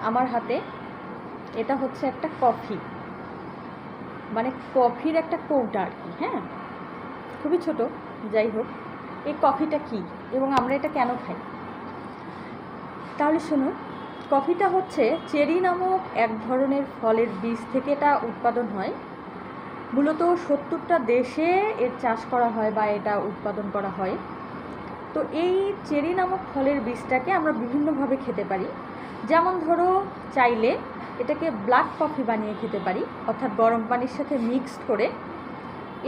আমার হাতে এটা হচ্ছে একটা কফি, মানে কফির একটা কৌটা আর কি। হ্যাঁ, খুবই ছোট। যাই হোক, এই কফিটা কি এবং আমরা এটা কেন খাই তাহলে শুনুন। কফিটা হচ্ছে চেরি নামক এক ধরনের ফলের বীজ থেকে এটা উৎপাদন হয়। মূলত 70টা দেশে এর চাষ করা হয় বা এটা উৎপাদন করা হয়। তো এই চেরি নামক ফলের বীজটাকে আমরা বিভিন্নভাবে খেতে পারি। যেমন ধরো, চাইলে এটাকে ব্ল্যাক কফি বানিয়ে খেতে পারি, অর্থাৎ গরম পানির সাথে মিক্সড করে।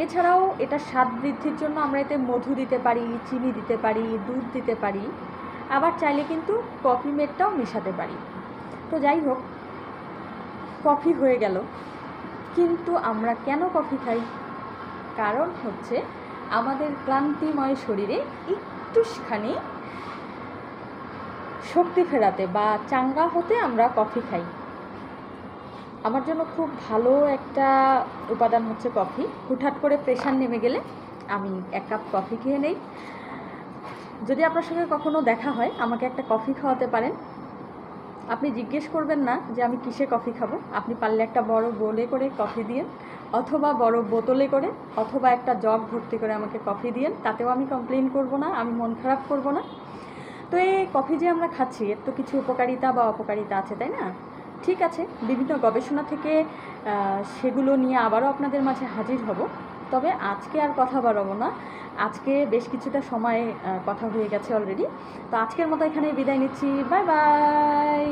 এছাড়াও এটা স্বাদ বৃদ্ধির জন্য আমরা এতে মধু দিতে পারি, চিনি দিতে পারি, দুধ দিতে পারি। আবার চাইলে কিন্তু কফি মেডটাও মেশাতে পারি। তো যাই হোক, কফি হয়ে গেল, কিন্তু আমরা কেন কফি খাই? কারণ হচ্ছে আমাদের ক্লান্তিময় শরীরে একটুখানি শক্তি ফেরাতে বা চাঙ্গা হতে আমরা কফি খাই। আমার জন্য খুব ভালো একটা উপাদান হচ্ছে কফি। হুটহাট করে প্রেশার নেমে গেলে আমি 1 কাপ কফি খেয়ে নেই। যদি আপনার সঙ্গে কখনো দেখা হয়, আমাকে একটা কফি খাওয়াতে পারেন। আপনি জিজ্ঞেস করবেন না যে আমি কিসে কফি খাবো। আপনি পারলে একটা বড় বোলে করে কফি দিয়েন, অথবা বড় বোতলে করে, অথবা একটা জগ ভর্তি করে আমাকে কফি দিয়েন। তাতেও আমি কমপ্লেন করব না, আমি মন খারাপ করব না। তো এই কফি যে আমরা খাচ্ছি, এর তো কিছু উপকারিতা বা অপকারিতা আছে, তাই না? ঠিক আছে, বিভিন্ন গবেষণা থেকে সেগুলো নিয়ে আবারও আপনাদের মাঝে হাজির হব। তবে আজকে আর কথা বাড়াবো না। আজকে বেশ কিছুটা সময় কথা হয়ে গেছে অলরেডি। তো আজকের মতো এখানে বিদায় নিচ্ছি। Bye bye.